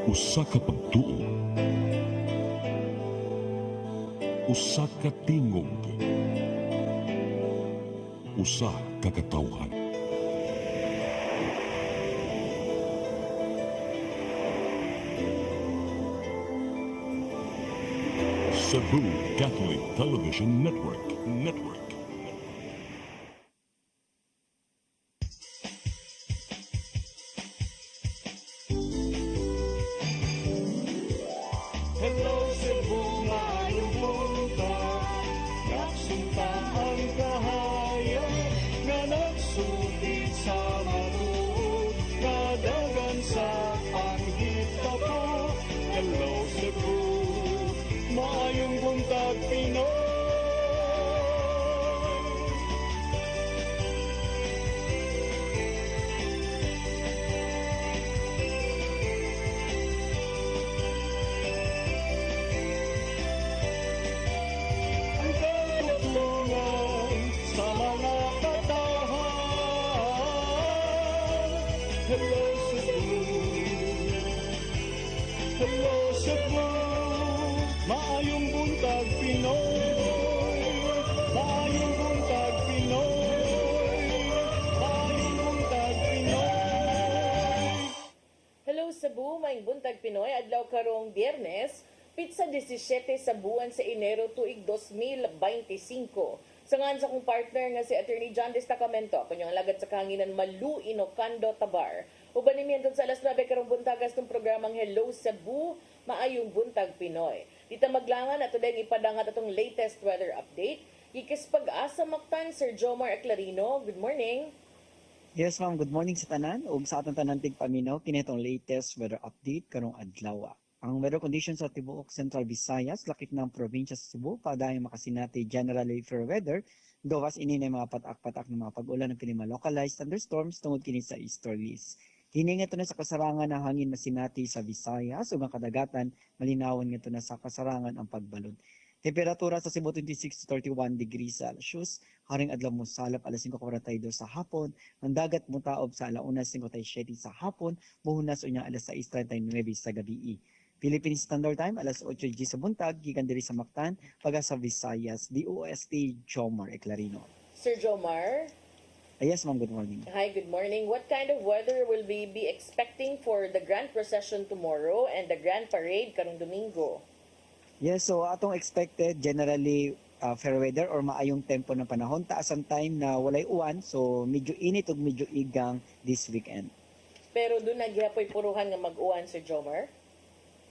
Usa ka pagtuo, usa ka tingog, usa ka katawhan. Cebu Catholic Television Network. Hello Cebu, maayong buntag. Naksunta ang kahayag nga nagsulid sa matuod. Kadagan sa panghita ko. Hello Cebu, maayong buntag Pinoy. Ang katutulungan sa mga katahan. Hello Cebu, hello Cebu, maayong buntag Pinoy, maayong buntag Pinoy, maayong buntag Pinoy. Hello Cebu, maayong buntag Pinoy, adlaw karong Biyernes, pitsa 17 sa buwan sa Enero tuig 2025. Sangan sa kong partner nga si Attorney John Destacamento, kanyang alagad sa kahanginan Malu Inocando Tabar. Uban ni sa alas 9 karong buntagas ng programang Hello Cebu, maayong buntag Pinoy. Dita maglangan ato din ipadangat atong latest weather update. Ikis pag-asa maktan Sir Jomar Aclarino. Good morning. Yes, ma'am. Good morning sa tanan. Ug sa atong tanan tigpaminaw kini itong latest weather update karong adlaw. Ang weather conditions sa tibuok Central Visayas, lakip ng probinsya sa Cebu, padayong makasinati generally fair weather. Gawas ini na mga patak-patak ng mga pag-ulan ng mga localized thunderstorms tungod kini sa easterlies. Hining ito na sa kasarangan ng hangin masinati sa Visayas ug ang kadagatan malinawan nga ito na sa kasarangan ang pagbalod. Temperatura sa Cebu 26 to 31 degrees Celsius, haring adlaw mo salap alas 5:42 sa hapon, ang dagat mo taob sa alauna 5:57 sa hapon, muhunas unya alas 6:39 sa gabi. Philippine Standard Time alas 8:00 sa buntag, gikan diri sa Mactan, paga sa Visayas, DOST Jomar Aclarino. Sir Jomar. Yes, ma'am, good morning. Hi, good morning. What kind of weather will we be expecting for the Grand Procession tomorrow and the Grand Parade karong Domingo? Yes, so atong expected generally fair weather or maayong tempo ng panahon. Taas ang time na walay uwan, so medyo init ug medyo igang this weekend. Pero doon nagyapoy puruhan nga mag-uwan, Sir Jomar?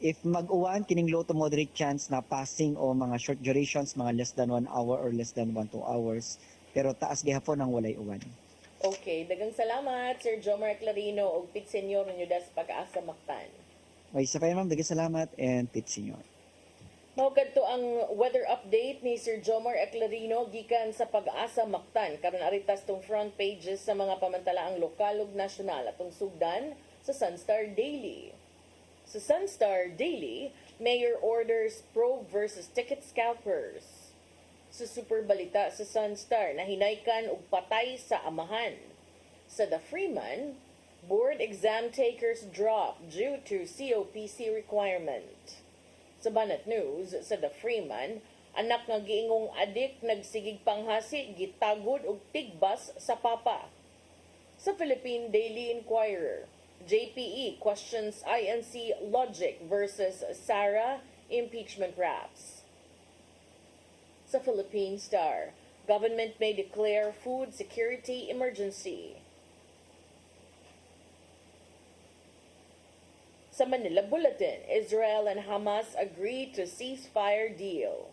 If mag-uwan, kining low to moderate chance na passing o mga short durations, mga less than 1 hour or less than 1-2 hours. Pero taas gihapon ang walay uwan. Okay, dagang salamat, Sir Jomar Clarino o Pit Senyor ninyo das pag-asa Mactan. Okay, sa kayo ma'am, daghang salamat and pit senyor. Mawagad to ang weather update ni Sir Jomar Aclarino gikan sa Pag-asa Mactan. Karon aritas tong front pages sa mga pamantalaang lokal ug nasyonal atong sugdan sa Sunstar Daily. Sa Sunstar Daily, Mayor orders probe versus ticket scalpers. Sa Super Balita sa Sunstar, nahinaykan og patay sa amahan. Sa The Freeman, board exam takers drop due to COPC requirement. Sa Banat News, sa The Freeman, anak nga giingong adik nagsigig panghasi, gitagod og tigbas sa papa. Sa Philippine Daily Inquirer, JPE questions INC logic versus Sara impeachment raps. Sa Philippine Star, government may declare food security emergency. Sa Manila Bulletin, Israel and Hamas agree to ceasefire deal.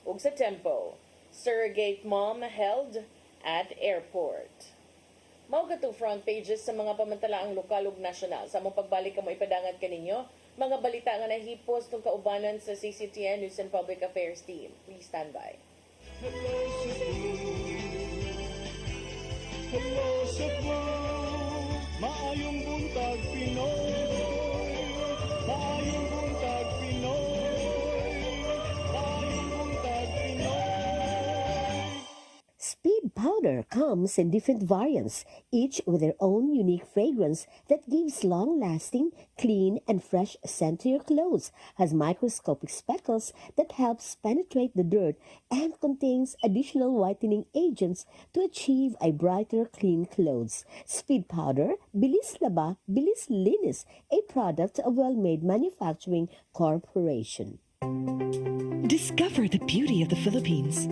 Ug sa Tempo, surrogate mom held at airport. Mao gatong front pages sa mga pamantalaang lokal ug nasyonal. Sa mong pagbalik ka mo ipadangat kaninyo, mga balita nga nahipos tong kaubanan sa CCTN News and Public Affairs team. Please stand by. Hello Cebu, hello Cebu, maayong buntag Pinoy, maayong buntag Pinoy, maayong buntag Pinoy. Speed powder comes in different variants, each with their own unique fragrance that gives long-lasting, clean, and fresh scent to your clothes, has microscopic speckles that helps penetrate the dirt, and contains additional whitening agents to achieve a brighter, clean clothes. Speed Powder, Bilis Laba, Bilis Linis, a product of Well-Made Manufacturing Corporation. Discover the beauty of the Philippines.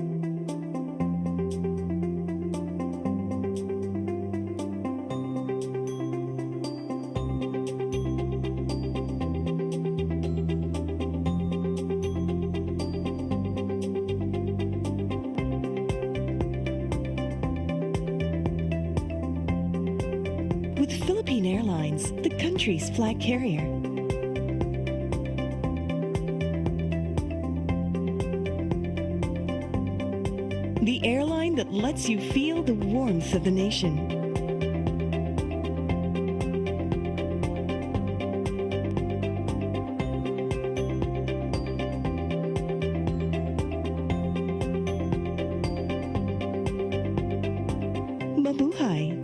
With Philippine Airlines, the country's flag carrier. The airline that lets you feel the warmth of the nation. Mabuhay!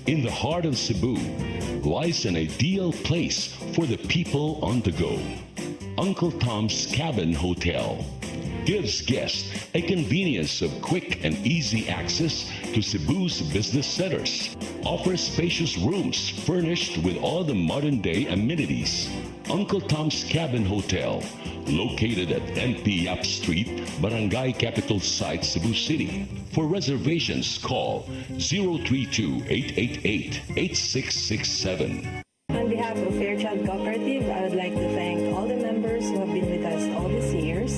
In the heart of Cebu lies an ideal place for the people on the go. Uncle Tom's Cabin Hotel gives guests a convenience of quick and easy access to Cebu's business centers. Offers spacious rooms furnished with all the modern-day amenities. Uncle Tom's Cabin Hotel, located at NP Yap Street, Barangay Capital Site, Cebu City. For reservations, call 032-888-8667. On behalf of Fairchild Cooperative, I would like to thank all the members who have been with us all these years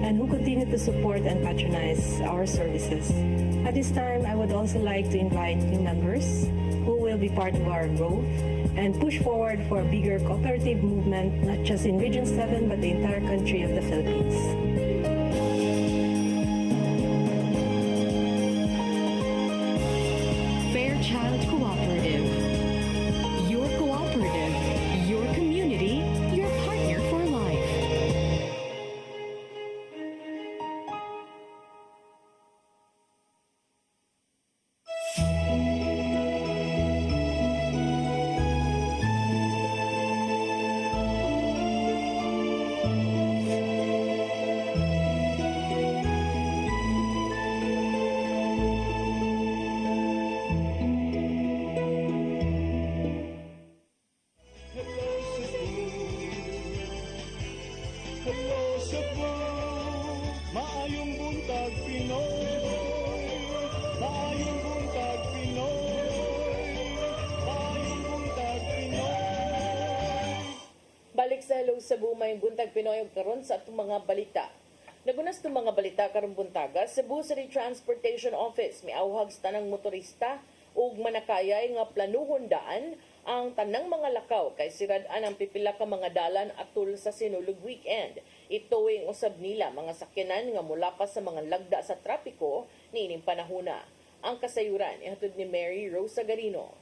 and who continue to support and patronize our services. At this time, I would also like to invite new members who will be part of our growth and push forward for a bigger cooperative movement, not just in Region 7, but the entire country of the Philippines. Fairchild Cooperative. Your cooperative, your community, your partner for life. Hello Cebu, maayong buntag Pinoy. Maayong buntag Pinoy. Maayong buntag Pinoy. Balik sa Hello Cebu, may buntag Pinoy ug karon sa atong mga balita. Nagunas itong mga balita karong buntaga, Cebu City Transportation Office miawhag sa tanang motorista ug manakayay nga planuhon daan ang tanang mga lakaw kay sirad-an ang pipila ka mga dalan atul sa sinulog weekend. Ituwing usab nila mga sakyanan nga mulapas sa mga lagda sa trapiko niining panahona. Ang kasayuran ihatod ni Mary Rosa Garino.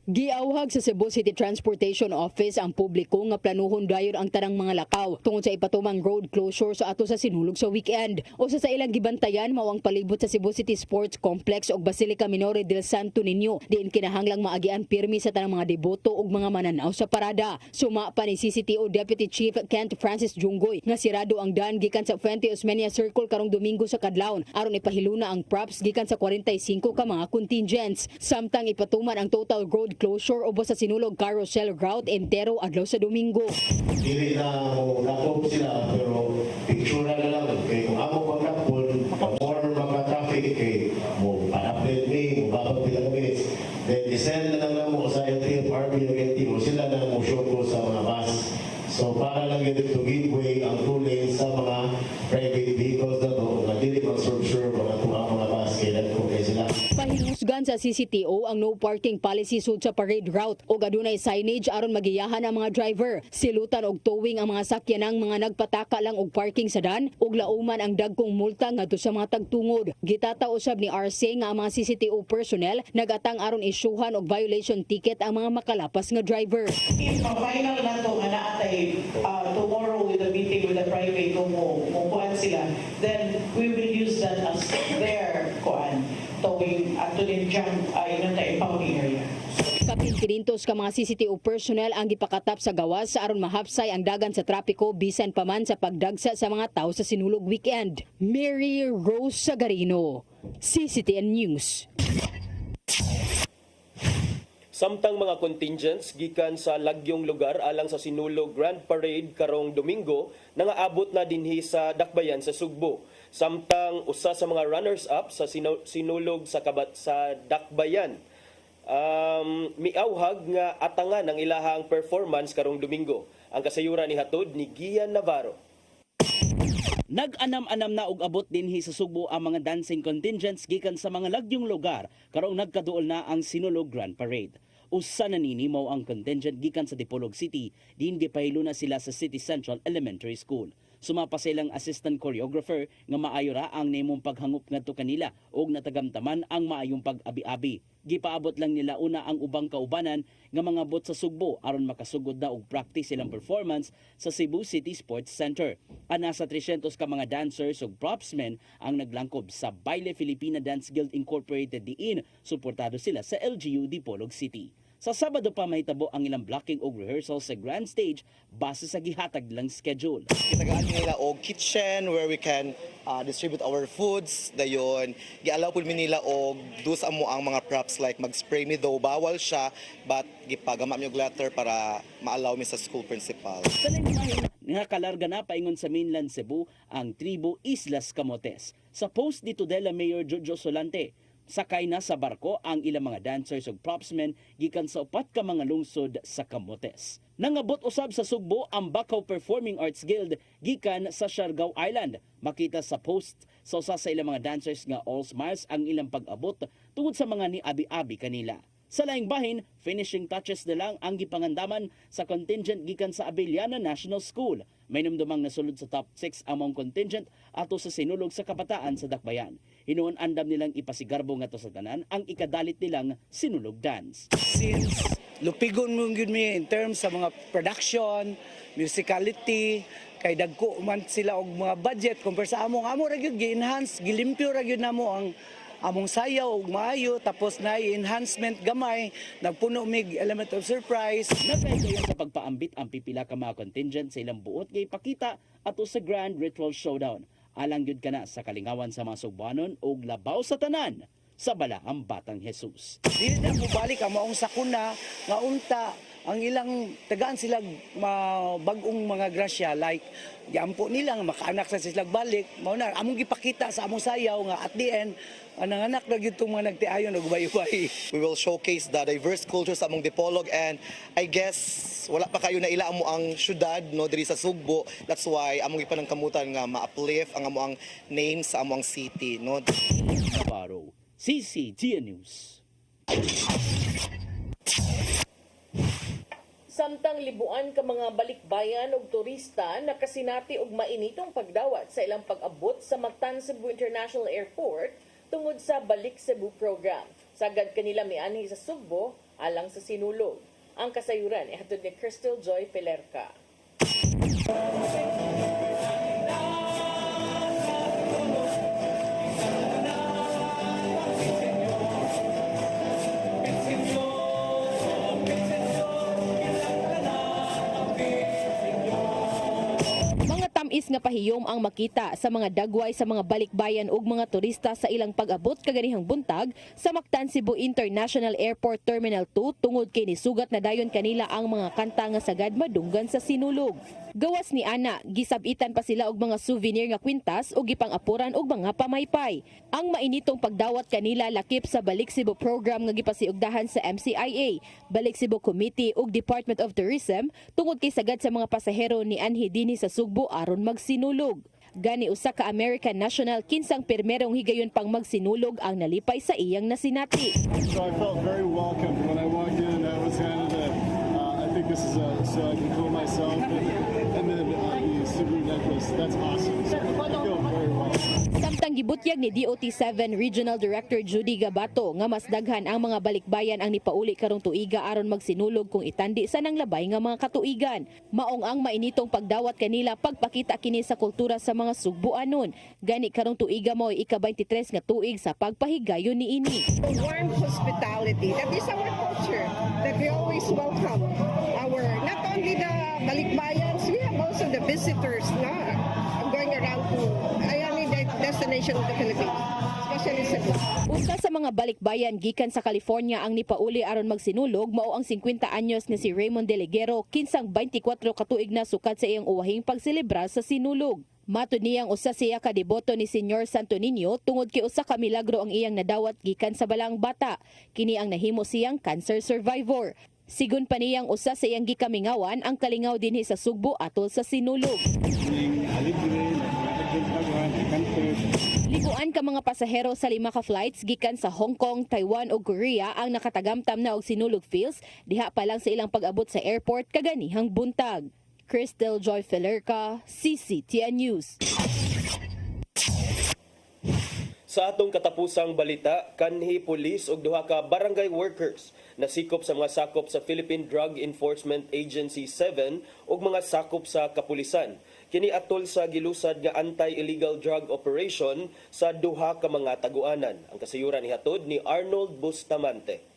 Giawhag sa Cebu City Transportation Office ang publiko nga planuhon dayon ang tanang mga lakaw tungod sa ipatumang road closure sa ato sa sinulog sa weekend. Usa sa ilang gibantayan mao ang palibot sa Cebu City Sports Complex ug Basilica Minore del Santo Niño diin kinahanglang maagian pirmi sa tanang mga deboto ug mga mananaw sa parada. Suma pa ni CCTO Deputy Chief Kent Francis Junggoy nga sirado ang daan gikan sa Fuente Osmeña Circle karong Domingo sa kadlawon aron ipahiluna ang props gikan sa 45 ka mga contingents. Samtang ipatuman ang total road closure ubos sa sinulog carousel route entero adlaw sa Domingo. Dili na mo nakop sila pero picture na lang kay kung ako pagkapon more magka-traffic kay mo pa-update me mo babag pila minutes then isend na lang mo sa LTFRB mo sila na mo show ko sa mga bus. So para lang yun to give way ang two lanes sa mga private vehicles na to na dili mag-serve mga tunga mga bus kay ko kay sila. Hinusgan sa CCTO ang no parking policy sud sa parade route ug adunay signage aron magiyahan ang mga driver. Silutan og towing ang mga sakyanang mga nagpataka lang og parking sa dan ug lauman ang dagkong multa ngadto sa mga tagtungod. Gitata usab ni RC nga ang mga CCTO personnel nagatang aron isyuhan og violation ticket ang mga makalapas nga driver. If ma-final na ito nga naatay tomorrow with the meeting with the private kung kuhaan sila, then we will use that as their kuhaan towing at to the jump impounding area. Kapin 500 ka mga CCTO personnel ang gipakatap sa gawas aron mahapsay ang dagan sa trapiko bisan pa man sa pagdagsa sa mga tao sa sinulog weekend. Mary Rose Sagarino, CCTN News. Samtang mga contingents gikan sa lagyong lugar alang sa Sinulog Grand Parade karong Domingo nangaabot na dinhi sa Dakbayan sa Sugbo. Samtang usa sa mga runners-up sa Sinulog sa Dakbayan miawhag nga atangan ang ilahang performance karong Domingo. Ang kasayuran ni hatod ni Gian Navarro. Nag-anam-anam na og abot dinhi sa Sugbo ang mga dancing contingents gikan sa mga lagyong lugar karong nagkaduol na ang Sinulog Grand Parade. Usa na nini mao ang contingent gikan sa Dipolog City, diin gipahilo na sila sa City Central Elementary School. Sumapa silang assistant choreographer nga maayo ra ang nimong paghangup ngadto kanila og natagamtaman ang maayong pag-abi-abi. Gipaabot lang nila una ang ubang kaubanan nga mga bot sa Sugbo aron makasugod na og practice silang performance sa Cebu City Sports Center. Ana sa 300 ka mga dancers ug propsmen ang naglangkob sa Baile Filipina Dance Guild Incorporated diin suportado sila sa LGU Dipolog City. Sa Sabado pa mahitabo ang ilang blocking og rehearsal sa grand stage base sa gihatag lang schedule. Kitagaan nila og kitchen where we can distribute our foods. Dayon, gialaw pud mi nila og dus amo ang mga props like mag-spray mi though bawal siya but gipagama mi og letter para maalaw mi sa school principal. Nga kalarga na paingon sa mainland Cebu ang tribo Islas Camotes. Sa post dito dela Mayor Jojo Solante, sakay na sa barko ang ilang mga dancers ug propsmen gikan sa upat ka mga lungsod sa Camotes. Nangabot usab sa Sugbo ang Bacau Performing Arts Guild gikan sa Siargao Island. Makita sa post sa usa sa ilang mga dancers nga all smiles ang ilang pag-abot tungod sa mga ni-abi-abi kanila. Sa laing bahin, finishing touches na lang ang gipangandaman sa contingent gikan sa Abellana National School. May numdumang nasulod sa top 6 among contingent ato sa Sinulog sa Kabataan sa Dakbayan. Hinuon andam nilang ipasigarbo nga to sa tanan ang ikadalit nilang Sinulog Dance. Since lupigon mo yun mi in terms sa mga production, musicality, kay dagko man sila og mga budget compare sa amo ra gyud gi-enhance, gilimpyo ra gyud namo ang among sayaw og maayo tapos na enhancement gamay nagpuno mig element of surprise. Nagkaigayan sa pagpaambit ang pipila ka mga contingent sa ilang buot kay pakita ato sa Grand Ritual Showdown. Alang gyud kana sa kalingawan sa mga Sugbanon og labaw sa tanan sa balaang Batang Jesus. Dili na mo balik ang maong sakuna nga unta ang ilang tagaan sila bagong mga grasya like giampo nila nga makaanak sa sila balik mao na among gipakita sa among sayaw nga at the end ang anak na gyud tong mga nagtiayon og ubay-ubay. We will showcase the diverse cultures among Dipolog and I guess wala pa kayo na ila amo ang syudad no diri sa Sugbo. That's why among ipanangkamutan nga ma-uplift ang amo ang name sa amo ang city no. Navarro, CCTN News. Samtang libuan ka mga balikbayan og turista nakasinati og mainitong pagdawat sa ilang pag-abot sa Mactan Cebu International Airport tungod sa Balik Cebu program. Sagad kanila mianhi sa Sugbo alang sa Sinulog. Ang kasayuran ihatod ni Crystal Joy Pelerca. Tamis nga pahiyom ang makita sa mga dagway sa mga balikbayan ug mga turista sa ilang pag-abot kaganihang buntag sa Mactan Cebu International Airport Terminal 2 tungod kay nisugat na dayon kanila ang mga kanta nga sagad madunggan sa Sinulog. Gawas ni ana, gisabitan pa sila og mga souvenir nga kwintas ug gipang-apuran og mga pamaypay. Ang mainitong pagdawat kanila lakip sa Balik Cebu program nga gipasiugdahan sa MCIA, Balik Cebu Committee ug Department of Tourism tungod kay sagad sa mga pasahero ni anhi dinhi sa Sugbo aron magsinulog. Gani usa ka American national kinsang permerong higayon pang magsinulog ang nalipay sa iyang nasinati. So I felt very welcome when I walked in. I was handed I think this is so I can cool myself, and then the Cebu necklace. That's awesome. So I feel very welcome. Samtang gibutyag ni DOT-7 Regional Director Judy Gabato nga mas daghan ang mga balikbayan ang nipauli karong tuiga aron magsinulog kung itandi sa nanglabay nga mga katuigan. Maong ang mainitong pagdawat kanila pagpakita kini sa kultura sa mga Sugbuanon. Gani karong tuiga mo ika-23 nga tuig sa pagpahigayon niini. Warm hospitality, that is our culture, that we always welcome our, not only the balikbayans, we have also the visitors na going around to destination of the Philippines, especially Cebu. Usa sa mga balikbayan gikan sa California ang nipauli aron magsinulog mao ang 50 anyos ni si Raymond Deligero kinsang 24 katuig na sukat sa iyang uwahing pagselebrar sa sinulog. Matud niyang usa siya ka deboto ni Senyor Santo Niño tungod kay usa ka milagro ang iyang nadawat gikan sa balang bata. Kini ang nahimo siyang cancer survivor. Sigun pa niyang usa sa iyang gikamingawan ang kalingaw dinhi sa Sugbo atol sa sinulog. Liguan ka mga pasahero sa 5 ka flights gikan sa Hong Kong, Taiwan ug Korea ang nakatagamtam na og sinulog feels diha pa lang sa ilang pag-abot sa airport kaganihang buntag. Crystal Joy Felerca, CCTN News. Sa atong katapusang balita, kanhi pulis ug duha ka barangay workers nasikop sa mga sakop sa Philippine Drug Enforcement Agency 7 ug mga sakop sa kapulisan. Kini atol sa gilusad nga anti-illegal drug operation sa duha ka mga taguanan. Ang kasayuran ihatod ni Arnold Bustamante.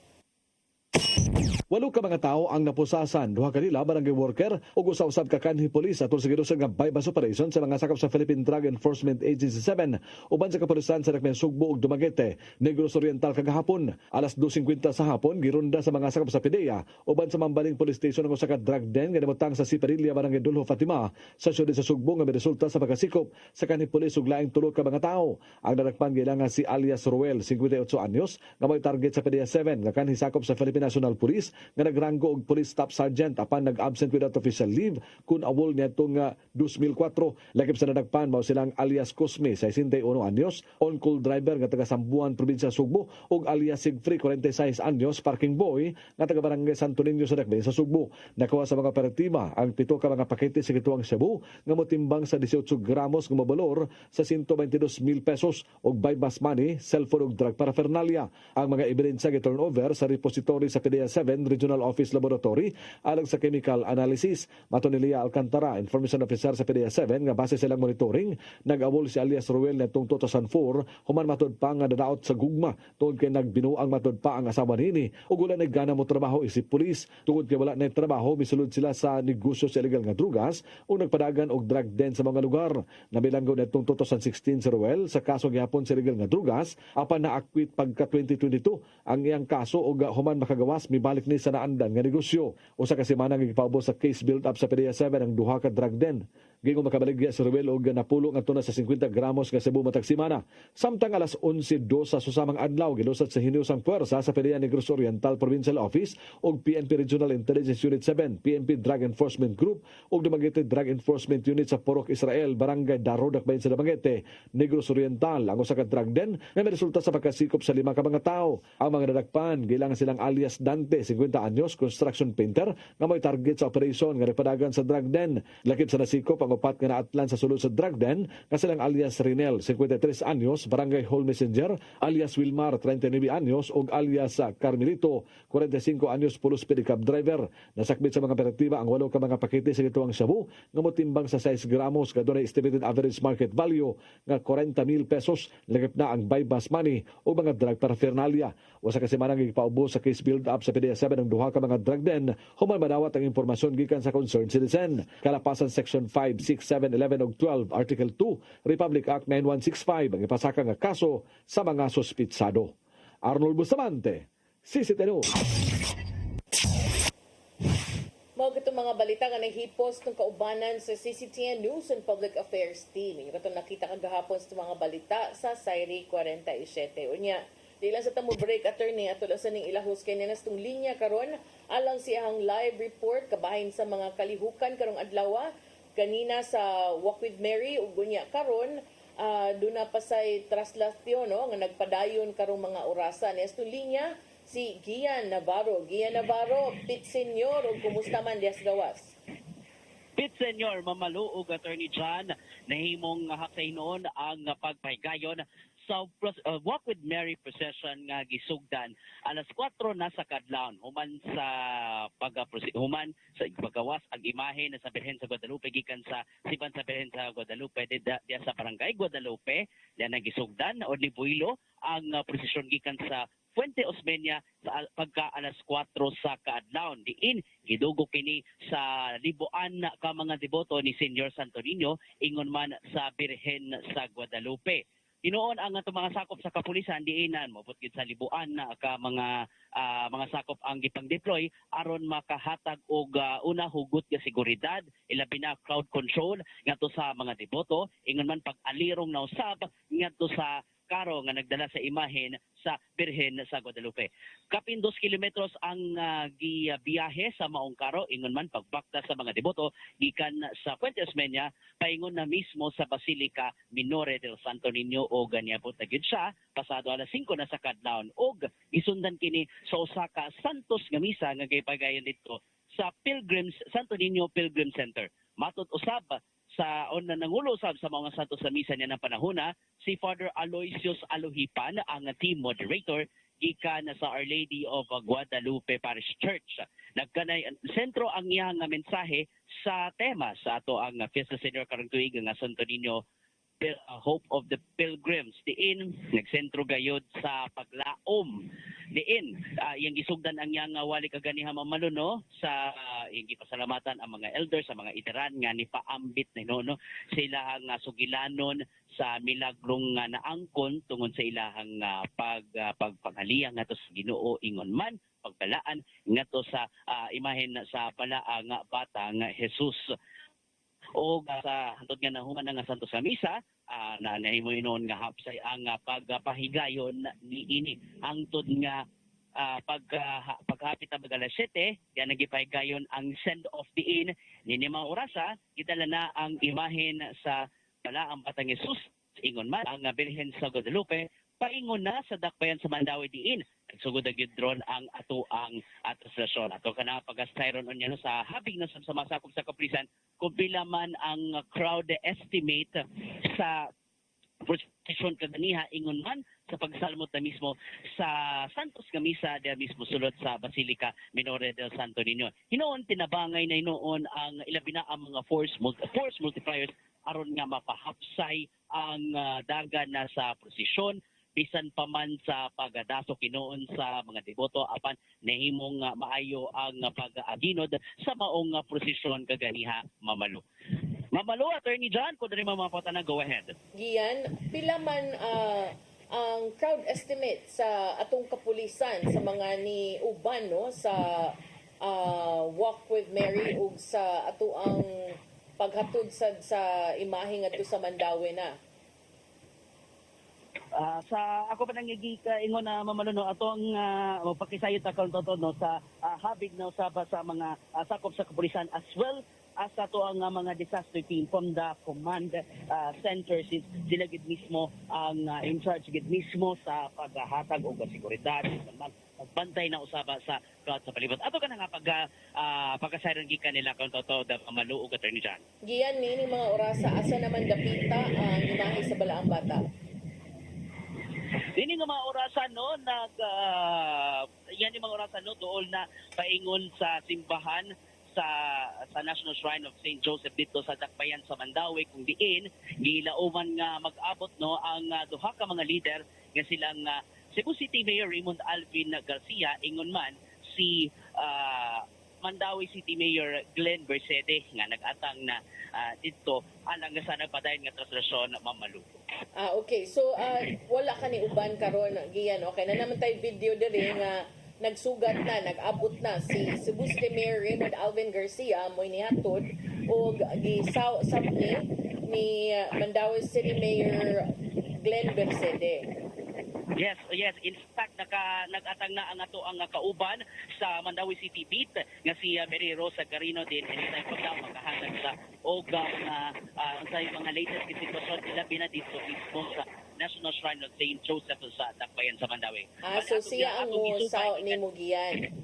8 ka mga tao ang napusasan, duha kanila barangay worker ug usa-usab ka kanhi pulis atol sa gilusad nga bypass operation sa mga sakop sa Philippine Drug Enforcement Agency 7 uban sa kapulisan sa Dakbayan Sugbo ug Dumaguete, Negros Oriental kagahapon. Alas 2:50 sa hapon gironda sa mga sakop sa PDEA uban sa Mambaling Police Station ang usa ka drug den nga nimutang sa Siparilla barangay Dulho Fatima sa syudad sa Sugbo nga resulta sa pagkasikop sa kanhi pulis ug laing 3 ka mga tao. Ang nadakpan gilangan si alias Ruel, 58 anyos, nga may target sa PDEA 7 nga kanhi sakop sa Philippine National Police nga nagranggo og police staff sergeant apan nag-absent without official leave kun awol niadtong 2004. Lakip sa nadagpan mao silang alias Cosme, 61 anyos, on-call driver nga taga Sambuan, probinsya Sugbo, ug alias Sigfrey, 46 anyos, parking boy nga taga barangay Santo Niño sa Dakbayan sa Sugbo. Nakuha sa mga operatiba ang 7 ka mga pakete sa gituang Cebu nga motimbang sa 18 gramos nga mabalor sa 122,000 pesos ug bypass money, cellphone ug drug paraphernalia. Ang mga ebidensya gi-turnover sa repository sa PDEA 7 Regional Office Laboratory alang sa chemical analysis. Mato ni Lia Alcantara, information officer sa PDEA 7, nga base silang monitoring, nag-awol si alias Ruel netong 2004 human matud pa nga dadaot sa gugma tungod kay nagbinuang matud pa ang asawa nini ug wala nagana mo trabaho isip pulis. Tungod kay wala na trabaho, misulod sila sa negosyo sa illegal nga drugas ug nagpadagan og drug den sa mga lugar. Nabilanggo netong 2016 si Ruel sa kaso gihapon sa illegal nga drugas apan na-acquit pagka 2022 ang iyang kaso ug human makagawas mibalik ni sa naandan nga negosyo. Usa ka semana nga gipaubos sa case build up sa PDEA 7 ang duha ka drug den. Gingong makabaligya si Ruel og napulo nga tuna sa 50 gramos nga Cebu matag semana. Samtang alas 11:02 sa susamang adlaw gilusad sa hinusang puwersa sa PDEA Negros Oriental Provincial Office ug PNP Regional Intelligence Unit 7, PNP Drug Enforcement Group ug Dumaguete Drug Enforcement Unit sa Porok Israel, Barangay Daro, Dakbayan sa Dumaguete, Negros Oriental ang usa ka drug den nga may resulta sa pagkasikop sa 5 ka mga tao. Ang mga nadakpan gilang silang alias Dante, 50 anyos, construction painter nga may target sa operation nga nagpadagan sa drug den. Lakip sa nasikop ang upat nga naatlan sa sulod sa drug den nga silang alias Rinel, 53 anyos, Barangay Hall Messenger, alias Wilmar, 39 anyos ug alias Carmelito, 45 anyos, pulos pedicab driver. Nasakbit sa mga operatiba ang 8 ka mga pakete sa gituang Cebu nga motimbang sa 6 gramos nga dunay estimated average market value nga 40,000 pesos. Lakip na ang bypass money o mga drug paraphernalia. Usa ka semana nga gipaubos sa case build up sa PDEA 7 ang duha ka mga drug den human madawat ang impormasyon gikan sa concerned citizen. Kalapasan Section 5, 6, 7, 11 ug 12 Article 2 Republic Act 9165 ang ipasaka nga kaso sa mga sospitsado. Arnold Bustamante, CCTN. Mao kitong mga balita nga nahipos ng kaubanan sa CCTN News and Public Affairs Team. Yung katong nakita kagahapon sa mga balita sa Sairi 47. Unya, di lang sa tamo break, attorney, atulasan ning ilahos kay ninas tong linya karon alang siyang live report kabahin sa mga kalihukan karong adlaw kanina sa Walk with Mary ug gunya karon doon na pa say traslasyon no nga nagpadayon karong mga orasan. Esto linya si Gian Navarro. Gian Navarro, Pit Senior ug kumusta man dias gawas? Pit Senior, Mamaluog Attorney John, nahimong haksay noon ang pagpahigayon sa Walk with Mary procession nga gisugdan alas 4 na sa kadlawon human sa paggawas ang imahe na sa Birhen sa Guadalupe gikan sa Siban sa Birhen sa Guadalupe diya sa Barangay Guadalupe diya nagisugdan o ni Builo ang prosesyon gikan sa Fuente Osmeña sa pagka alas 4 sa kaadlawon. Diin gidugo kini sa libuan ka mga deboto ni Senior Santo Niño ingon man sa Birhen sa Guadalupe. Inoon ang ato mga sakop sa kapulisan diinan mobot gid sa libuan na ka mga sakop ang gipang-deploy aron makahatag og una hugot nga seguridad ilabi na crowd control ngadto sa mga deboto ingon man pag-alirong na usab ngadto sa karo nga nagdala sa imahen sa Birhen sa Guadalupe. Kapin 2 kilometros ang gibiyahe sa maong karo ingon man pagbakta sa mga deboto gikan sa Fuente Osmeña paingon na mismo sa Basilica Minore del Santo Niño o ganyapot na gyud siya pasado alas 5 na sa kadlawon og gisundan kini sa usa ka santos nga misa nga gipagayon dito sa Santo Niño Pilgrim Center. Matud usab sa nangulo usab sa mga santos sa misa niya ng panahona si Father Aloysius Aluhipan ang team moderator gikan sa Our Lady of Guadalupe Parish Church. Nagkanay sentro ang iyang mensahe sa tema sa ato ang Fiesta Senior karong tuig nga Santo Niño Hope of the Pilgrims. Diin nagsentro gayod sa paglaom. Diin iyang gisugdan ang iyang wali kaganiha mamaluno sa iyang gipasalamatan ang mga elders sa mga iteran nga ni paambit ni no sila ang sugilanon sa milagrong naangkon tungod sa ilahang pagpanghaliang ngadto sa Ginoo ingon man pagbalaan ngadto sa imahen sa palaang batang Jesus. O sa hantod nga nahuman nga santo sa misa na nahimo inon nga hapsay ang pagpahigayon ni ini hangtod nga paghapit ang alas 7 kaya nagipahigayon ang send off diin ni mga orasa gidala na ang imahen sa palaang batang Jesus ingon man ang Birhen sa Guadalupe paingon na sa dakbayan sa Mandawi diin. Nagsugod na gidron ang ato ang atraslasyon. Ato ka na pag-astyron on yan sa habig na sa masakop sa kapulisan kung pila man ang crowd estimate sa procession kaganiha ingon man sa pagsalmot na mismo sa Santos nga misa diya mismo sulod sa Basilica Minore del Santo Niño. Hinoon tinabangay na hinoon ang ilabi na ang mga force multipliers aron nga mapahapsay ang dagan na sa prosesyon bisan pa man sa pagdasok hinoon sa mga deboto apan nahimong maayo ang pag-aginod sa maong prosesyon kaganiha Mamalo. Mamalo, Attorney John, kung rin mga patana, go ahead. Gian, pila man ang crowd estimate sa atong kapulisan sa mga ni uban no sa Walk with Mary ug sa ato ang paghatod sa imahe ngadto sa Mandawi na? Sa ako pa nangigika ingon na mamaluno atong magpakisayot akong toto no sa habig na usaba sa mga sakop sa kapulisan as well as ato ang mga disaster team from the command center sila gid mismo ang in charge gid mismo sa paghatag og seguridad magbantay na usaba sa crowd sa palibot. Ato ka na nga pagkasayron gikan nila kung toto da maluog Attorney John. Giyan ni mga orasa asa naman dapita ang imahe sa balaang bata. Dini nga mga orasan no yan yung mga orasan no dool na paingon sa simbahan sa National Shrine of St. Joseph dito sa Dakbayan sa Mandawi kung diin gilauman nga mag-abot no ang duha ka mga leader nga silang Cebu City Mayor Raymond Alvin Garcia ingon man si Mandawi City Mayor Glenn Bersede nga nag-atang na dito alang nga sana padayon nga traslasyon Mamalu. Okay. So wala ka ni uban karon Gian. Okay na naman tay video diri nga nagsugat na, nag-abot na si Cebu City Mayor Raymond Alvin Garcia mo'y nihatod o gisapni ni Mandawi City Mayor Glenn Bersede. Yes. In fact, nag-atang na ang ato ang kauban sa Mandawi City Beat nga si Mary Rosa Carino din anytime pag daw makahatag sa og sa mga latest sitwasyon ilabi na dito mismo sa National Shrine of St. Joseph sa Dakbayan sa Mandawi. So siya ang musaw ni Mugian.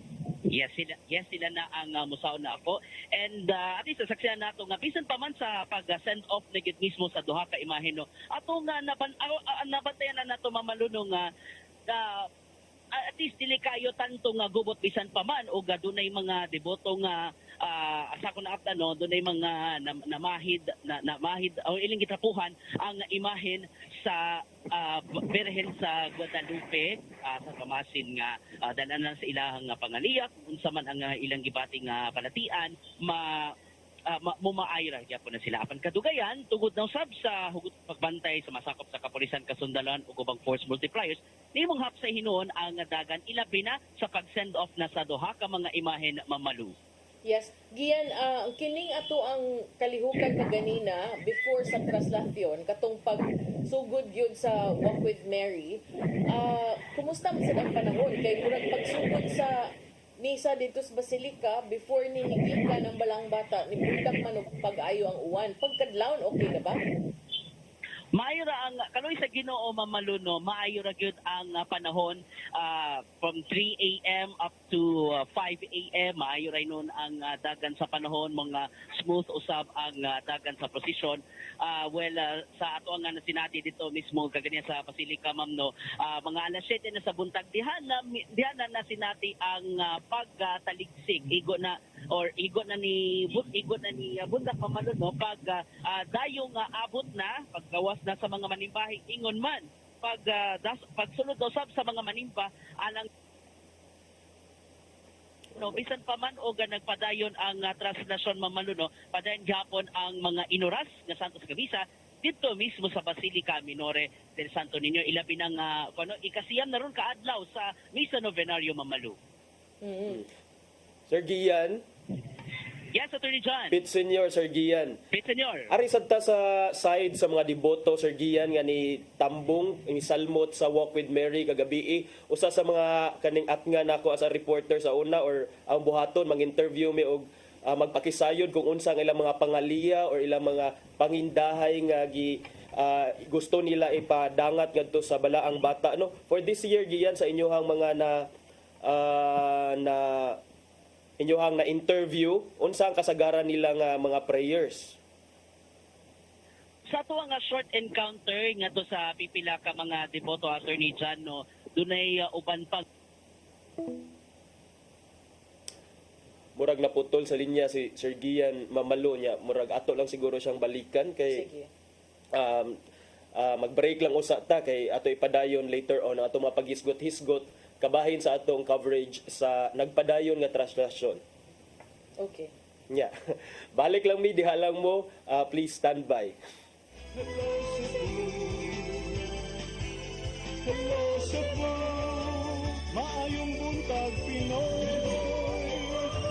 Yes, sila na ang musaw na ako. And at least saksihan nato nga bisan pa man sa pag-send off na gid mismo sa duha ka imahe no. Ato nga nabantayan na nato mamaluno nga at least dili kayo tanto nga gubot bisan pa man o dunay mga deboto nga asa ko na apta no dunay mga namahid o iling gitapuhan ang imahen sa Birhen sa Guadalupe sa kamasin nga dananan sa ilahang pangaliak unsa man ang ilang gibating palatian mumaayra gyapon na sila apan kadugayan tungod na usab sa hugot pagbantay sa masakop sa kapulisan kasundalan ug ubang force multipliers nimong hapsay hinuon ang dagan ilabi na sa pag-send off na sa duha ka mga imahen mamalu. Yes, Gian, kining ato ang kalihukan kaganina before sa traslasyon katong pagsugod yun sa Walk with Mary. Kumusta man sa ang panahon kay murag pagsugod sa misa dito sa Basilica before ni gikan ang balang bata ni bundak man og pag-ayo ang uwan. Pagkadlawon okay na ba? Maayo ra ang kaloy sa Ginoo mamaluno, maayo ra gyud ang panahon from 3 a.m. up to 5 a.m. Maayo ra nun ang dagan sa panahon, mga smooth usab ang dagan sa prosesyon. Sa ato nga nasinati dito mismo kagania sa Basilica ma'am no, mga alas 7 na sa buntag dihan na sinati ang pagtaligsik igo na ni bundak mamaluno pag dayong abot na paggawas na sa mga manimbahi ingon man pagsunod usab sa mga manimba alang no bisan pa man og nagpadayon ang translasyon mamaluno padayon gihapon ang mga inuras nga Santos Gabisa dito mismo sa Basilica Minore del Santo Niño ilabi ng ikasiyam na ron kaadlaw sa Misa Novenario mamalu. Sir Gian. Yes, Attorney John. Pit Senior, Sir Gian. Pit Senior. Ari sadta sa side sa mga deboto, Sir Gian, nga ni Tambong, ni Salmot sa Walk with Mary kagabi. Usa sa mga kaning atnga nako as a reporter sa una or ang buhaton, mag-interview mi og magpakisayod kung unsa ang ilang mga pangaliya or ilang mga pangindahay nga gusto nila ipadangat ngadto sa balaang bata. No? For this year, Gian, sa inyohang mga inyohang na interview unsa ang kasagaran nila nga mga prayers? Sa ato nga short encounter ngadto sa pipila ka mga deboto Attorney John no dunay uban pa murag naputol sa linya si Sir Gian Mamalo niya murag ato lang siguro siyang balikan kay mag-break lang usa ta kay ato ipadayon later on ato mapaghisgot-hisgot kabahin sa atong coverage sa nagpadayon nga translasyon. Okay. Yeah. Balik lang mi diha lang mo, please stand by. Hello Cebu, maayong buntag Pinoy.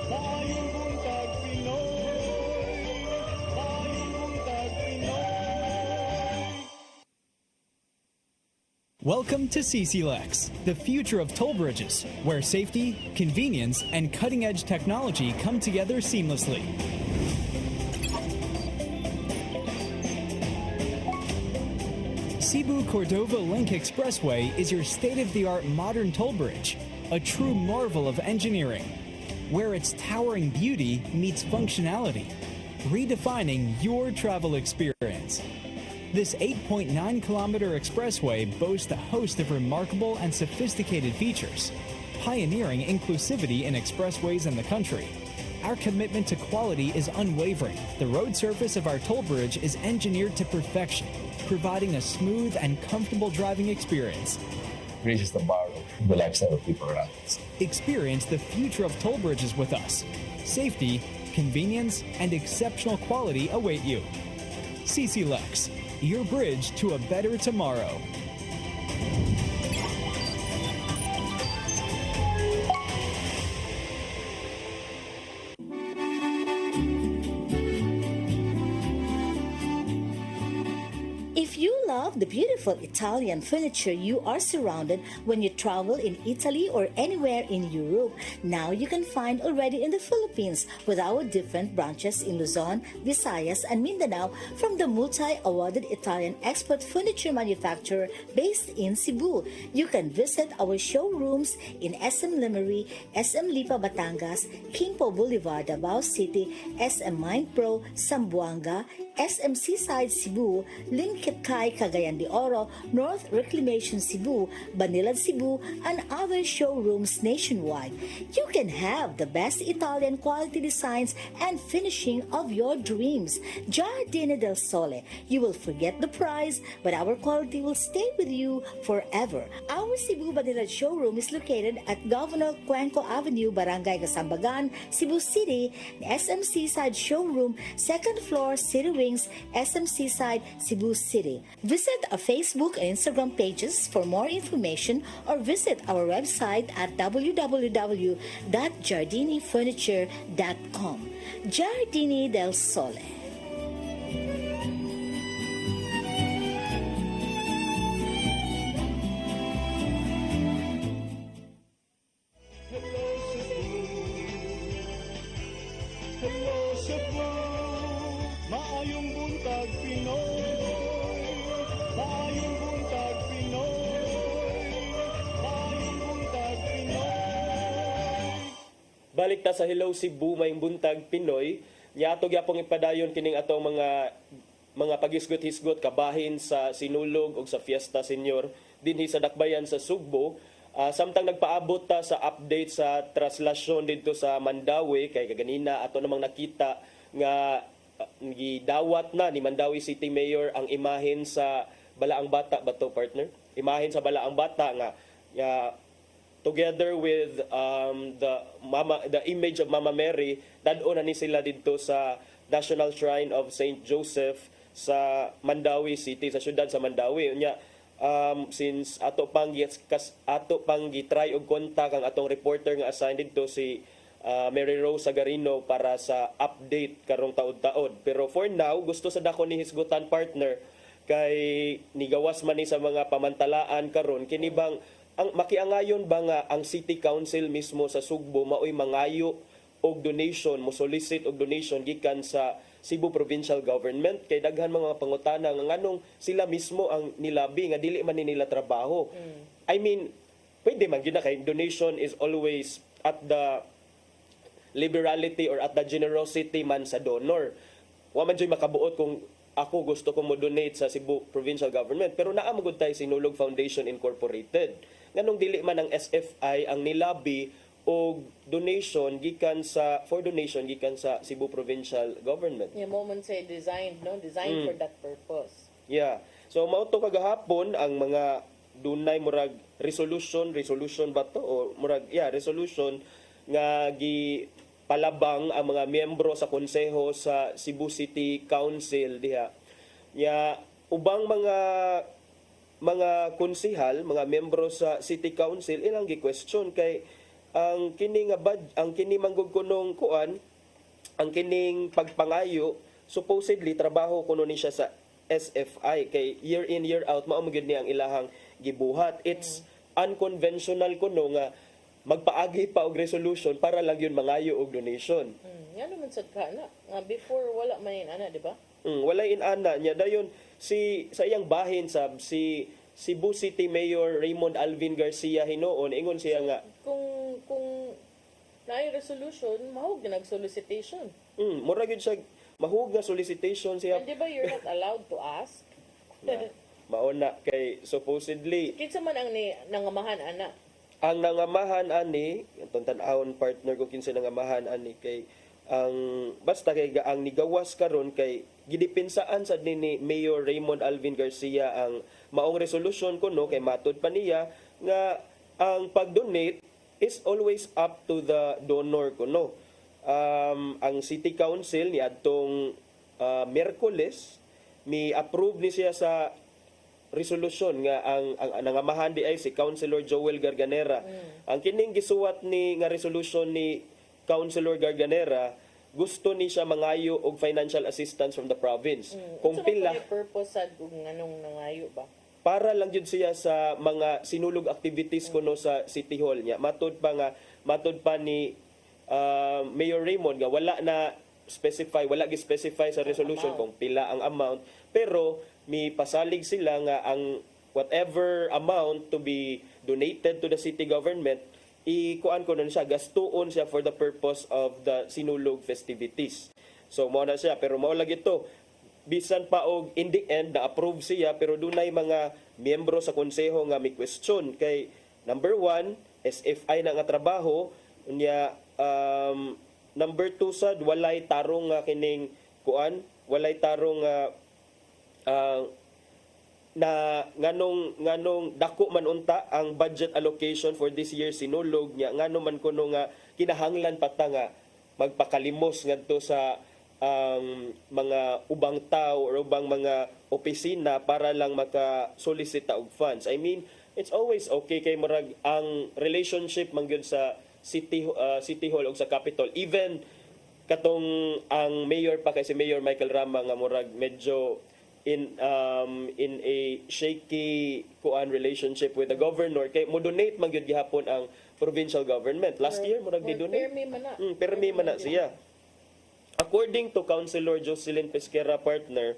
Maayong buntag Pinoy. Maayong buntag Pinoy. Welcome to CCLX, the future of toll bridges, where safety, convenience, and cutting-edge technology come together seamlessly. Cebu-Cordova Link Expressway is your state-of-the-art modern toll bridge, a true marvel of engineering, where its towering beauty meets functionality, redefining your travel experience. This 8.9-kilometer expressway boasts a host of remarkable and sophisticated features, pioneering inclusivity in expressways in the country. Our commitment to quality is unwavering. The road surface of our toll bridge is engineered to perfection, providing a smooth and comfortable driving experience. Raises the bar of the lifestyle of people around us. Experience the future of toll bridges with us. Safety, convenience, and exceptional quality await you. CCLX, your bridge to a better tomorrow. If you love the beautiful Italian furniture you are surrounded when you travel in Italy or anywhere in Europe, now you can find already in the Philippines with our different branches in Luzon, Visayas, and Mindanao from the multi-awarded Italian export furniture manufacturer based in Cebu. You can visit our showrooms in SM Lemery, SM Lipa Batangas, Quimpo Boulevard, Davao City, SM Mind Pro, Zamboanga, SM Seaside Cebu, Linkitcay, Cagayan de Oro, North Reclamation Cebu, Banilad Cebu, and other showrooms nationwide. You can have the best Italian quality designs and finishing of your dreams. Giardini del Sole. You will forget the price, but our quality will stay with you forever. Our Cebu Banilad showroom is located at Governor Cuenco Avenue, Barangay Gasambagan, Cebu City. SM Seaside Showroom, second floor, City Wings, SM Seaside, Cebu City. Visit our Facebook and Instagram pages for more information or visit our website at www.giardinifurniture.com. Giardini del Sole. Maayong buntag Pinoy, maayong buntag Pinoy, maayong buntag Pinoy. Balik ta sa Hello Cebu, mayong buntag Pinoy. Yato gyapong ipadayon kining atong mga pagisgot-hisgot kabahin sa Sinulog o sa Fiesta Senior dinhi sa Dakbayan sa Sugbo. Samtang nagpaabot ta sa update sa traslasyon dito sa Mandawi kay kaganina ato namang nakita nga gidawat na ni Mandawi City Mayor ang imahen sa Balaang Bata bato partner. Imahen sa Balaang Bata nga together with the image of Mama Mary, dad-o na ni sila dito sa National Shrine of St. Joseph sa Mandawi City, sa syudad sa Mandawi. Unya, since ato pang gitry og kontak ang atong reporter nga assigned dito si Mary Rose Sagarino para sa update karong taod-taod. Pero for now, gusto sa dako ni hisgutan partner kay nigawas man ni sa mga pamantalaan karon kini bang ang makiangayon ba nga ang City Council mismo sa Sugbo maoy mangayo og donation, mo solicit og donation gikan sa Cebu Provincial Government kay daghan mga pangutana nga nganong sila mismo ang nilabi nga dili man ni nila trabaho. I mean, pwede man gyud na kay donation is always at the liberality or at the generosity man sa donor. Wa man jud makabuot kung ako gusto ko mo donate sa Cebu Provincial Government pero naa magud tay Sinulog Foundation Incorporated. Nganong dili man ang SFI ang nilabi og donation gikan sa Cebu Provincial Government. Yeah, moment say designed, no? Designed for that purpose. Yeah. So mao to kagahapon ang mga dunay murag resolution ba to o murag resolution nga palabang ang mga miyembro sa konseho sa Cebu City Council diha. Ya ubang mga konsehal, mga miyembro sa City Council ilang gi-question kay ang kini manggug kunong kuan, ang kining pagpangayo supposedly trabaho kuno ni siya sa SFI kay year in year out mao gyud ni ang ilahang gibuhat. It's unconventional kuno nga magpaagi pa og resolution para lang yun mangayo og donation. Yan naman sad ka na. Before wala man in ana, di ba? Wala in ana niya dayon sa iyang bahin si Cebu City Mayor Raymond Alvin Garcia hinuon ingon siya nga kung naay resolution, mahug na nag-solicitation. Mura gyud siya mahug nga solicitation siya. And di ba you're not allowed to ask? Mauna kay supposedly Kinsa man ang nangamahan ana? Ang nangamahan ani, itong tan-awon partner ko kinsa nangamahan ani kay ang basta kay ang nigawas karon kay gidepinsaan sad ni Mayor Raymond Alvin Garcia ang maong resolution kuno kay matud pa niya nga ang pag-donate is always up to the donor kuno. Ang City Council ni adtong Miyerkules mi-approve ni siya sa resolution nga ang nangamahan di ay si Councilor Joel Garganera. Ang kining gisuwat ni nga resolution ni Councilor Garganera gusto ni siya mangayo og financial assistance from the province. Kung Unsa pila ba may purpose sad kung anong nangayo ba? para lang jud siya sa mga sinulog activities kuno sa City Hall niya. Matud pa ni Mayor Raymond nga wala na wala gi-specify sa resolution kung pila ang amount, pero mi pasalig sila nga ang whatever amount to be donated to the city government ikuan ko na siya, gastuon siya for the purpose of the sinulog festivities. So mao na siya, pero mao lagi ito bisan pa og in the end na-approve siya, pero dunay mga miyembro sa konseho nga may question kay number 1 SFI na nga trabaho unya, number 2 sad walay tarong nga kining kuan, walay tarong na nganong dako man unta ang budget allocation for this year sinulog nya ngano man kuno nga kinahanglan pata nga magpakalimos ngadto sa mga ubang tao or ubang mga opisina para lang maka-solicita og funds. I mean, it's always okay kay murag ang relationship man gyud sa City Hall o sa Capitol. Even katong ang mayor pa kay si Mayor Michael Rama nga murag medyo in a shaky relationship with the governor kay mo donate man gyud gihapon ang provincial government. Last year murag di-donate. Permi man na siya. According to Councilor Jocelyn Pesquera partner,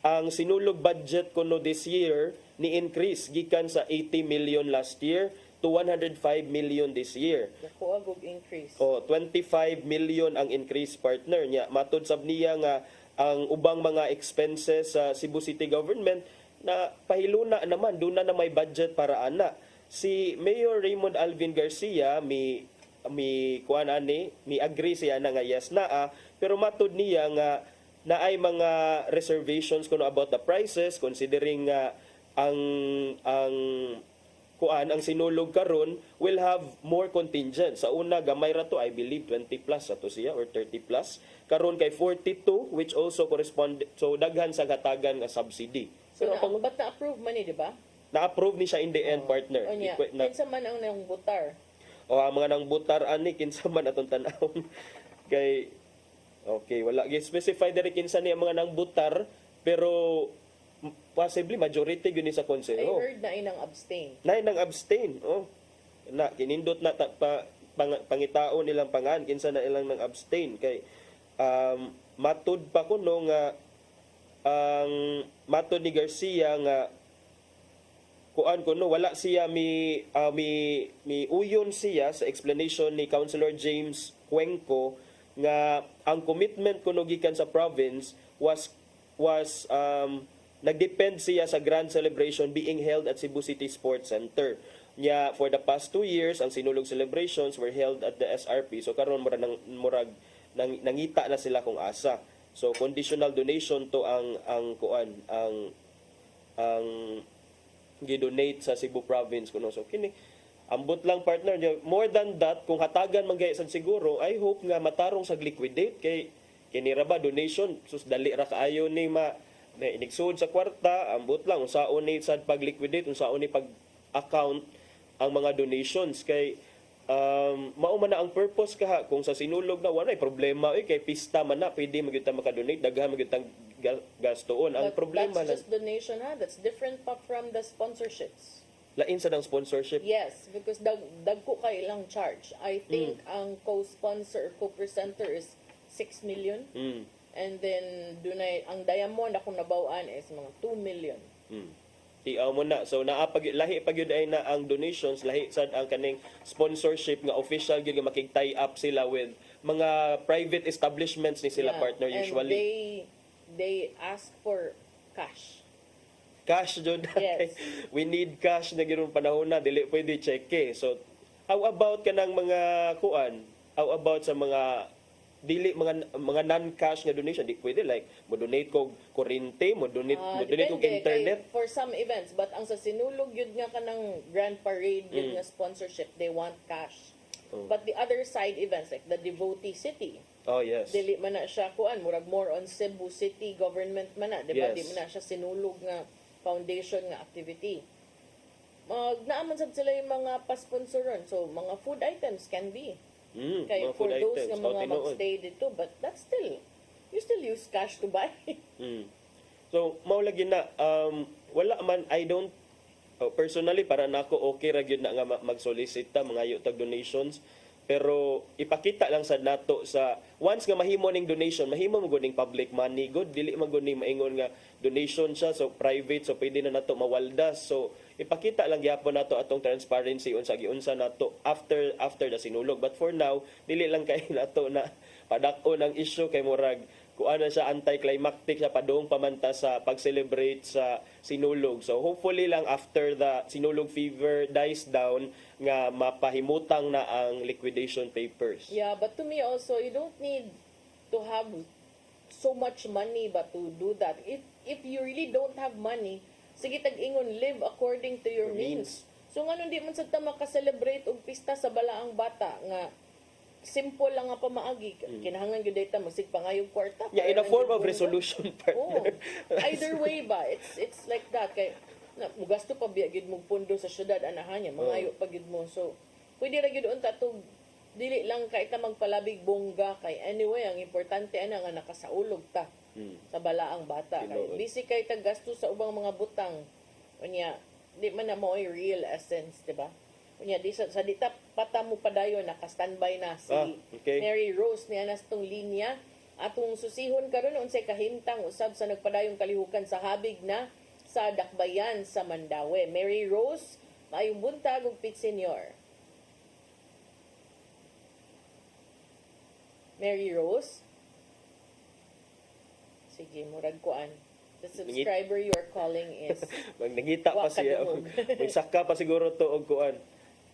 ang sinulog budget kuno this year ni increase gikan sa 80 million last year to 105 million this year. Nakuha og increase. 25 million ang increase partner niya. Matud sab niya nga ang ubang mga expenses sa Cebu City Government na pahiluna naman, doon na may budget para ana. Si Mayor Raymond Alvin Garcia mi agree siya na nga yes na pero matud niya nga na ay mga reservations kuno about the prices considering ang sinulog karon will have more contingent. Sa una gamay ra to, I believe 20 plus ato siya or 30 plus. Karon kay 42 which also correspond, so daghan sa hatagan nga subsidy. So but na-approve man ni, di ba? Na-approve ni siya in the end partner. Kinsa man ang nang butar? Ang mga nang butar ani kinsa man atong tan-awon kay okay, wala gi-specify diri kinsa ni ang mga nang butar, pero possibly majority gyud ni sa konseho. I heard na inang abstain. Na kinindot na pangitao nilang pangan kinsa na ilang nang abstain kay matud pa kuno nga ang matud ni Garcia nga kuan kuno wala siya mi uyon siya sa explanation ni Councilor James Cuenco nga ang commitment kuno gikan sa province was nagdepend siya sa grand celebration being held at Cebu City Sports Center. Nya for the past 2 years ang sinulog celebrations were held at the SRP. So karon murag nangita na sila kung asa. So conditional donation to ang gidonate sa Cebu province kuno. So kini ambot lang partner niya. More than that, kung hatagan man gaysan siguro, I hope nga matarong sa liquidate kay kini ra ba donation sus dali ra kaayo ni inigsud sa kwarta, ambot lang unsaon ni sad pag-liquidate, unsaon ni pag-account ang mga donations kay mao man na ang purpose kaha kung sa sinulog na wala problema kay pista man na pwede magyud ta maka-donate, daghan magyud tang gastoon. Ang problema that's just donation that's different pa from the sponsorships. Lain sa ng sponsorship. Yes, because dagko kay ilang charge. I think ang co-sponsor or co-presenter is 6 million. And then dunay ang Diamond akong nabaw-an is mga 2 million. Tiaw mo na. So lahi pag yun ay na ang donations, lahi sad ang kaning sponsorship nga official gyud nga makig-tie up sila with mga private establishments ni sila partner usually. And they ask for cash. Cash jud. Yes. We need cash na gyud panahon na dili pwede cheque. So how about kanang mga kuan? How about sa mga dili mga non-cash nga donation? Di pwede like mo donate kog kuryente, mo donate kog internet. For some events, but ang sa sinulog yun nga kanang grand parade yun nga sponsorship, they want cash. But the other side events like the Devotee City, yes, dili man na siya kuan, murag more on Cebu City government man na, di ba? Yes. Di man na siya sinulog nga foundation nga activity. Naaman sad sila yung mga pa-sponsoron. So mga food items can be. Kaya mga for food those items, nga mga tinuod. magstay dito, but that's still, you still use cash to buy. So, mao lagi na, wala man, I don't, personally, para nako okay ra gyud na nga mag-solicita, mga tag donations. Pero ipakita lang sa nato sa once nga mahimo ning donation, mahimo mo ning public money good, dili man gud ning maingon nga donation siya, so private, so pwede na nato mawaldas. So ipakita lang gyapon nato atong transparency unsa giunsa nato after the sinulog. But for now, dili lang kay nato na padako ng issue kay murag kuan na siya anticlimactic siya padung pamanta sa pag-celebrate sa sinulog. So hopefully lang after the sinulog fever dies down nga mapahimutang na ang liquidation papers. Yeah, but to me also, you don't need to have so much money but to do that. If you really don't have money, sige tag-ingon, live according to your means. So nga hindi man sad ta maka-celebrate og pista sa balaang bata nga simple lang nga pamaagi. Kinahanglan gyud dayta magsig pangayog kwarta. Yeah, in a form of resolution, partner. Either way ba, it's like that kay na mugasto pa biya gid mo pundo sa syudad anahan niya mangayo pa gid mo. So pwede ra gyud unta to dili lang kay ta magpalabig bongga kay anyway ang importante ana nga nakasaulog ta sa balaang bata. Kay busy kay ta gasto sa ubang mga butang. Unya di man na mo real essence, di ba? Unya di sa dita pata mo padayon naka-standby na si Mary Rose niya nas tong linya atong susihon karon unsay kahimtang usab sa nagpadayong kalihukan sa habig na sa Dakbayan sa Mandaue. Mary Rose, maayong buntag ug Pit Senior. Mary Rose? Sige, murag kuan. The subscriber you are calling is Nangita pa siya. Magsaka pa siguro to og kuan.